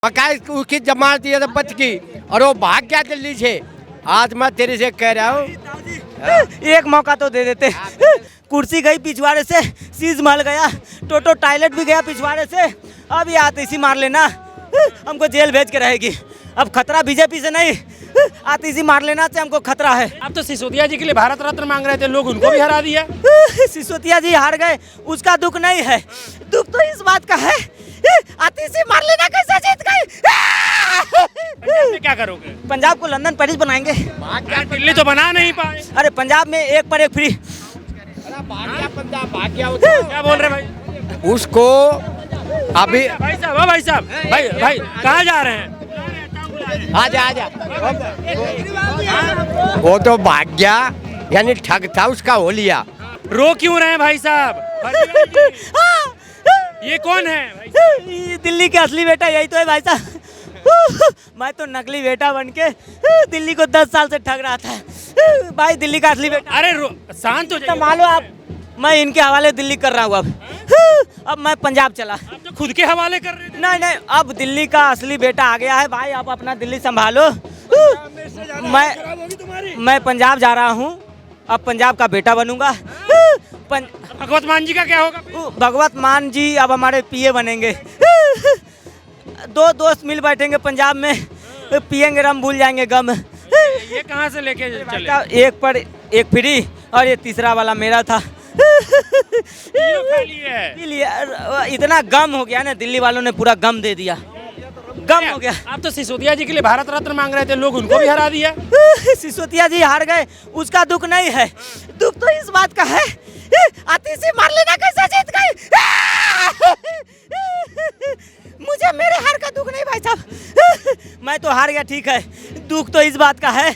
मकाई उसकी जमानत दिया तो बच की और वो भाग गया दिल्ली से। आज मैं तेरे से कह रहा हूँ एक मौका तो दे देते। कुर्सी गई पिछवाड़े से, सीज मल गया, टोटो टॉयलेट भी गया पिछवाड़े से। अब ये आतिशी मार लेना, हमको जेल भेज के रहेगी। अब खतरा बीजेपी से नहीं, आतिशी मार लेना से हमको खतरा है। आप तो सिसोदिया जी के लिए भारत रत्न मांग रहे थे, लोग उनको भी हरा दिया। सिसोदिया जी हार गए, उसका दुख नहीं है, दुख तो इस बात का है आतिशी मार लेना कैसे जीत गई। पंजाब में क्या करोगे? पंजाब को लंदन पेरिस बनाएंगे। दिल्ली तो बना नहीं पाए। अरे पंजाब में एक पर एक फ्री। क्या बोल रहे भाई? उसको अभी भाई साहब भाई कहाँ जा रहे हैं? आजा आजा वो तो भाग गया, यानी ठग था उसका हो लिया। रो क्यों रहे हैं भाई साहब? ये कौन है भाई? ये दिल्ली के असली बेटा यही तो है भाई साहब। मैं तो नकली बेटा बन के दिल्ली को 10 साल से ठग रहा था। भाई दिल्ली का असली बेटा। अरे शांत हो जाइए। मालो आप, मैं इनके हवाले दिल्ली कर रहा हूँ। अब मैं पंजाब चला। आप तो खुद के हवाले कर रहे थे। नहीं, अब दिल्ली का असली बेटा आ गया है भाई। आप अपना दिल्ली संभालो। मैं पंजाब जा रहा हूँ, अब पंजाब का बेटा बनूंगा। भगवत मान जी का क्या होगा? भगवत मान जी अब हमारे पीए बनेंगे। दो दोस्त मिल बैठेंगे पंजाब में, पियेंगे रम, भूल जाएंगे गम। ये कहाँ से लेके चले? एक पर एक फ्री और ये तीसरा वाला मेरा था। पी लिया। इतना गम हो गया ना, दिल्ली वालों ने पूरा गम दे दिया, गम हो गया। आप तो सिसोदिया जी के लिए भारत रत्न मांग रहे थे, लोग उनको भी हरा दिया। सिसोदिया जी हार गए, उसका दुख नहीं है, दुख तो इस बात का है आतिशी मार लेना कैसे जीत गई। मुझे मेरे हार का दुख नहीं भाई साहब, मैं तो हार गया ठीक है, दुख तो इस बात का है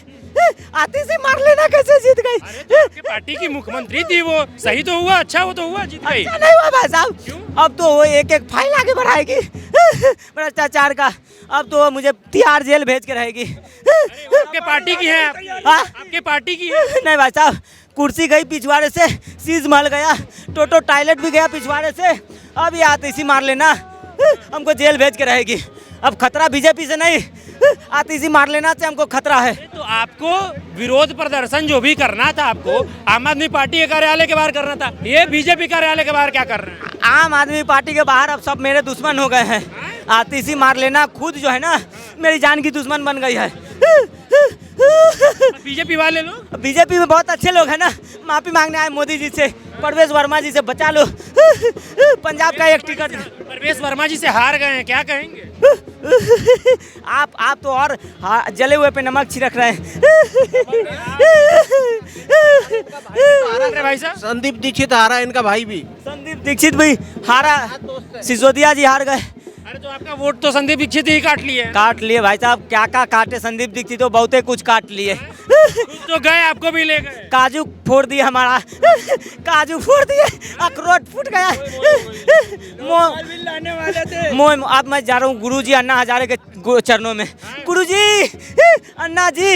आतिशी मार लेना कैसे जीत गई। तो आपकी पार्टी की मुख्यमंत्री थी, वो सही तो हुआ, अच्छा वो तो हुआ, जीत गई। अच्छा नहीं हुआ भाई साहब, अब तो वो एक एक फाइल आगे बढ़ाएगी भ्रष्टाचार का। अब तो वो मुझे तिहाड़ जेल भेज के रहेगी। आपके पार्टी की है? आपके पार्टी की है? नहीं भाई साहब, कुर्सी गई पिछवाड़े से, सीज मल गया, टोटो टॉयलेट भी गया पिछवाड़े से। अब ये आतिशी मार लेना, हमको जेल भेज के रहेगी। अब खतरा बीजेपी से नहीं, आतिशी मार लेना से हमको खतरा है। तो आपको विरोध प्रदर्शन जो भी करना था, आपको आम आदमी पार्टी के कार्यालय के बाहर करना था, ये बीजेपी कार्यालय के बाहर क्या कर रहे हैं? आम आदमी पार्टी के बाहर अब सब मेरे दुश्मन हो गए हैं। आतिशी मार लेना खुद जो है ना, मेरी जान की दुश्मन बन गई है। बीजेपी वाले लोग, बीजेपी में बहुत अच्छे लोग हैं ना, माफी मांगने आए मोदी जी से, परवेश वर्मा जी से, बचा लो पंजाब का एक टिकट। परवेश वर्मा जी से हार गए हैं, क्या कहेंगे? आप तो और जले हुए पे नमक छिड़क रहे हैं। भाई साहब, संदीप दीक्षित हारा, इनका भाई भी। संदीप दीक्षित भी हारा, सिसोदिया जी हार गए। अरे तो आपका वोट तो संदीप दीक्षित ही काट लिए। काट लिए भाई साहब, क्या काटे संदीप दीक्षित तो बहुते कुछ काट लिए। तो गए, आपको भी ले गए। काजू फोड़ दिए हमारा, काजू फोड़ दिए, अखरोट फूट गया। अब मैं जा रहा हूँ गुरुजी अन्ना हजारे के चरणों में। गुरुजी, अन्ना जी,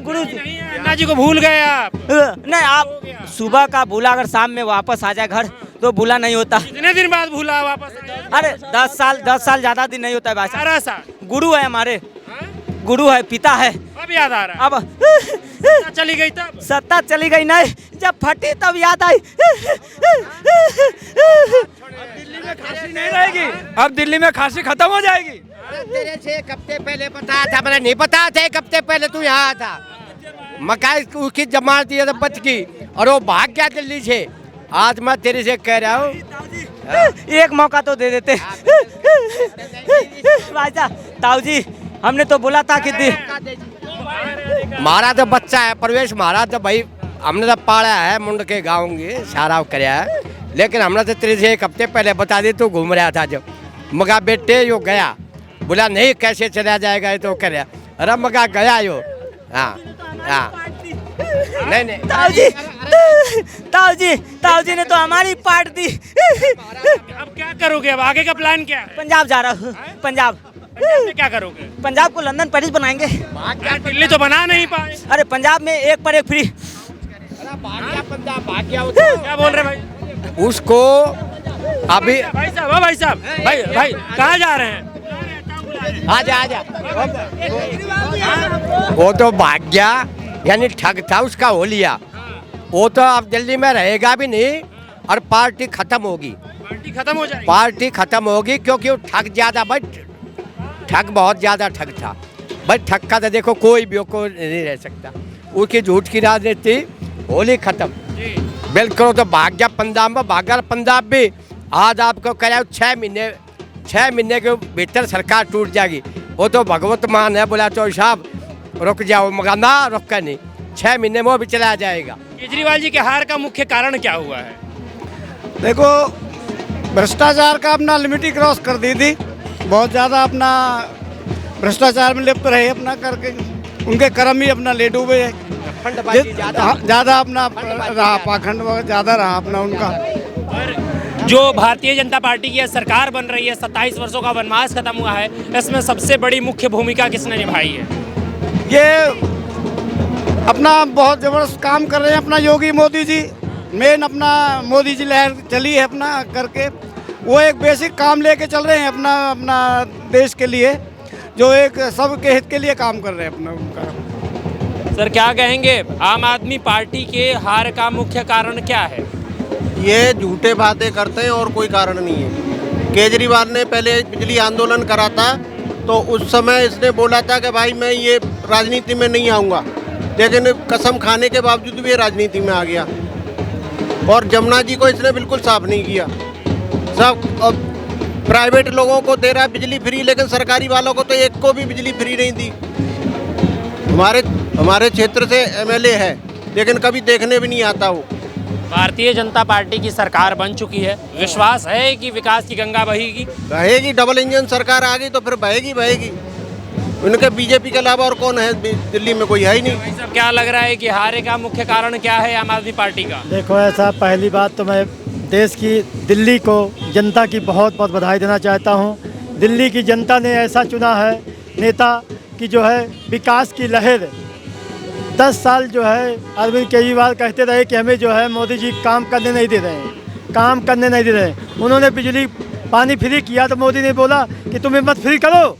गुरुजी। अन्ना जी को भूल गए आप? नहीं, आप सुबह का भूला अगर शाम में वापस आ जाए घर तो भूला नहीं होता। कितने दिन बाद भूला वापस? अरे 10 साल ज्यादा दिन नहीं होता है भाई साहब। 12 साल। गुरु है हमारे, गुरु है, पिता है। अब याद आ रहा है? अब चली गई तब? सत्ता चली गई नहीं, जब फटी तब याद आई। दिल्ली में खांसी नहीं रहेगी, अब दिल्ली में खांसी खत्म हो जाएगी। तेरे से एक हफ्ते पहले बताया था, मैंने नहीं बताया था, एक हफ्ते पहले तू यहाँ था। मकाई उसकी जमानत दिया तो बच की और वो भाग गया दिल्ली से। आज मैं तेरे से कह रहा हूँ एक मौका तो दे देते भाई साहब। ताऊ जी, हमने तो बोला था कि हमारा तो बच्चा है प्रवेश, हमारा तो भाई हमने तो पाला है, मुंड के गाँव के सारा कराया है, लेकिन हमने तो तेरे से एक हफ्ते पहले बता दी, तू घूम रहा था जब। मगा बेटे यो गया, बोला नहीं कैसे चला जाएगा ये तो करे। अरे मगा गया यो। हाँ हाँ, नहीं ताऊ जी ने तो हमारी पार्ट दी। अब क्या करोगे? अब आगे का प्लान क्या है? पंजाब जा रहा हूँ, पंजाब में क्या करोगे? पंजाब को लंदन पेरिस बनाएंगे। दिल्ली तो बना नहीं पाए। अरे पंजाब में एक पर एक फ्री। क्या बोल रहे भाई? उसको अभी भाई साहब भाई कहाँ जा रहे हैं? आजा आजा। वो तो भाग गया, यानी ठग था, उसका हो लिया। वो तो अब दिल्ली में रहेगा भी नहीं और पार्टी खत्म होगी। पार्टी खत्म हो जाएगी। पार्टी खत्म होगी क्योंकि वो ठग ज्यादा, भाई ठग बहुत ज्यादा ठग था भाई। ठग का तो देखो कोई भी को नहीं रह सकता। उसकी झूठ की राजनीति होली खत्म बिल्कुल। तो भाग गया पंजाब में, भाग गया पंजाब भी। आज आपको कह रहा हूँ 6 महीने के भीतर सरकार टूट जाएगी। वो तो भगवत मान है, बोला तो साहब रुक जाओ, मगर ना रुका नहीं, 6 महीने में वो भी चला जाएगा। केजरीवाल जी के हार का मुख्य कारण क्या हुआ है? देखो, भ्रष्टाचार का अपना लिमिट ही क्रॉस कर दी थी। बहुत ज़्यादा अपना भ्रष्टाचार में लिप्त रहे अपना करके, उनके कर्म ही अपना ले डूबे है। ज़्यादा अपना रहा, पाखंड ज़्यादा रहा अपना उनका। जो भारतीय जनता पार्टी की सरकार बन रही है, 27 वर्षों का वनवास खत्म हुआ है, इसमें सबसे बड़ी मुख्य भूमिका किसने निभाई है? ये अपना बहुत ज़बरदस्त काम कर रहे हैं अपना योगी मोदी जी। मेन अपना मोदी जी लहर चली है अपना करके, वो एक बेसिक काम लेके चल रहे हैं अपना देश के लिए, जो एक सबके हित के लिए काम कर रहे हैं अपना उनका। सर क्या कहेंगे, आम आदमी पार्टी के हार का मुख्य कारण क्या है? ये झूठे बातें करते हैं और कोई कारण नहीं है। केजरीवाल ने पहले बिजली आंदोलन करा था, तो उस समय इसने बोला था कि भाई मैं ये राजनीति में नहीं आऊँगा, लेकिन कसम खाने के बावजूद भी ये राजनीति में आ गया। और जमुना जी को इसने बिल्कुल साफ नहीं किया। सब अब प्राइवेट लोगों को दे रहा है बिजली फ्री, लेकिन सरकारी वालों को तो एक को भी बिजली फ्री नहीं दी। हमारे क्षेत्र से एमएलए है, लेकिन कभी देखने भी नहीं आता वो। भारतीय जनता पार्टी की सरकार बन चुकी है, विश्वास है कि विकास की गंगा बहेगी? बहेगी, डबल इंजन सरकार आ गई तो फिर बहेगी। उनके बीजेपी के अलावा और कौन है दिल्ली में? कोई है ही नहीं। सब क्या लग रहा है कि हारे का मुख्य कारण क्या है आम आदमी पार्टी का? देखो, ऐसा पहली बात तो मैं देश की, दिल्ली को, जनता की बहुत बहुत बधाई देना चाहता हूँ। दिल्ली की जनता ने ऐसा चुना है नेता कि जो है विकास की लहर। 10 साल जो है अरविंद केजरीवाल कहते रहे कि हमें जो है मोदी जी काम करने नहीं दे रहे हैं, उन्होंने बिजली पानी फ्री किया तो मोदी ने बोला कि तुम्हें मत फ्री करो।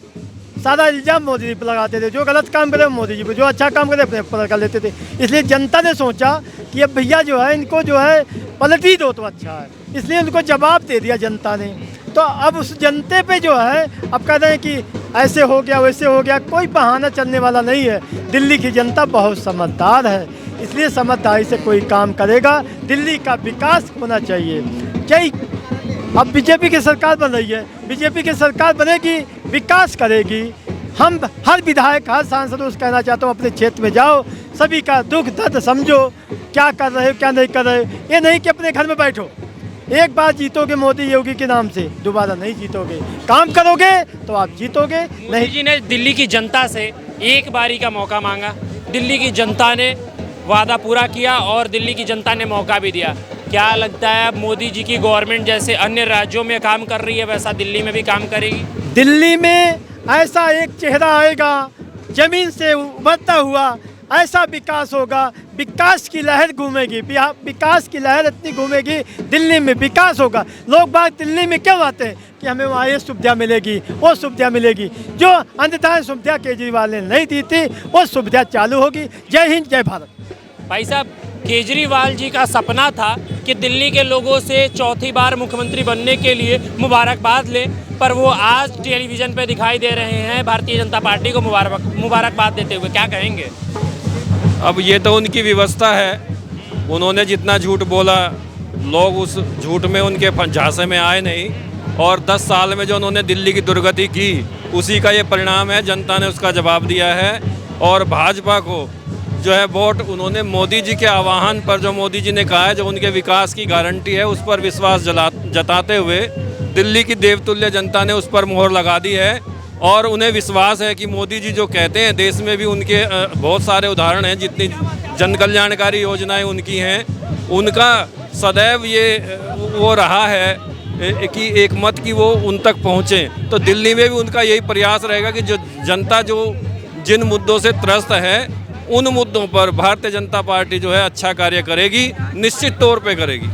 सारा इल्ज़ाम मोदी जी पर लगाते थे, जो गलत काम करे मोदी जी पर, जो अच्छा काम करे अपने पर कर लेते थे। इसलिए जनता ने सोचा कि अब भैया जो है इनको जो है पलट ही दो तो अच्छा है, इसलिए उनको जवाब दे दिया जनता ने। तो अब उस जनते पे जो है अब कह रहे हैं कि ऐसे हो गया वैसे हो गया, कोई बहाना चलने वाला नहीं है। दिल्ली की जनता बहुत समझदार है, इसलिए समझदारी से कोई काम करेगा। दिल्ली का विकास होना चाहिए। अब बीजेपी की सरकार बन रही है, बीजेपी की सरकार बनेगी, विकास करेगी। हम हर विधायक, हर सांसद को कहना चाहता हूँ, अपने क्षेत्र में जाओ, सभी का दुख दर्द समझो, क्या कर रहे हो क्या नहीं कर रहे हो। ये नहीं कि अपने घर में बैठो, एक बार जीतोगे मोदी योगी के नाम से, दोबारा नहीं जीतोगे। काम करोगे तो आप जीतोगे। मोदी जी ने दिल्ली की जनता से एक बारी का मौका मांगा, दिल्ली की जनता ने वादा पूरा किया और दिल्ली की जनता ने मौका भी दिया। क्या लगता है मोदी जी की गवर्नमेंट जैसे अन्य राज्यों में काम कर रही है, वैसा दिल्ली में भी काम करेगी? दिल्ली में ऐसा एक चेहरा आएगा जमीन से उभरता हुआ, ऐसा विकास होगा, विकास की लहर घूमेगी, विकास की लहर इतनी घूमेगी, दिल्ली में विकास होगा। लोग बात दिल्ली में क्यों आते हैं कि हमें वहाँ ये सुविधा मिलेगी, वो सुविधा मिलेगी, जो अन्यथा सुविधा केजरीवाल ने नहीं दी थी, वो सुविधा चालू होगी। जय हिंद, जय भारत। भाई साहब, केजरीवाल जी का सपना था कि दिल्ली के लोगों से चौथी बार मुख्यमंत्री बनने के लिए मुबारकबाद लें, पर वो आज टेलीविज़न पे दिखाई दे रहे हैं भारतीय जनता पार्टी को मुबारकबाद देते हुए। क्या कहेंगे? अब ये तो उनकी व्यवस्था है, उन्होंने जितना झूठ बोला लोग उस झूठ में उनके झांसे में आए नहीं, और 10 साल में जो उन्होंने दिल्ली की दुर्गति की उसी का ये परिणाम है। जनता ने उसका जवाब दिया है और भाजपा को जो है वोट उन्होंने मोदी जी के आह्वान पर, जो मोदी जी ने कहा है जो उनके विकास की गारंटी है, उस पर विश्वास जताते हुए दिल्ली की देवतुल्य जनता ने उस पर मोहर लगा दी है। और उन्हें विश्वास है कि मोदी जी जो कहते हैं, देश में भी उनके बहुत सारे उदाहरण हैं, जितनी जन कल्याणकारी योजनाएं उनकी हैं, उनका सदैव ये वो रहा है कि एक मत की वो उन तक पहुँचें। तो दिल्ली में भी उनका यही प्रयास रहेगा कि जो जनता जो जिन मुद्दों से त्रस्त है, उन मुद्दों पर भारतीय जनता पार्टी जो है अच्छा कार्य करेगी, निश्चित तौर पे करेगी।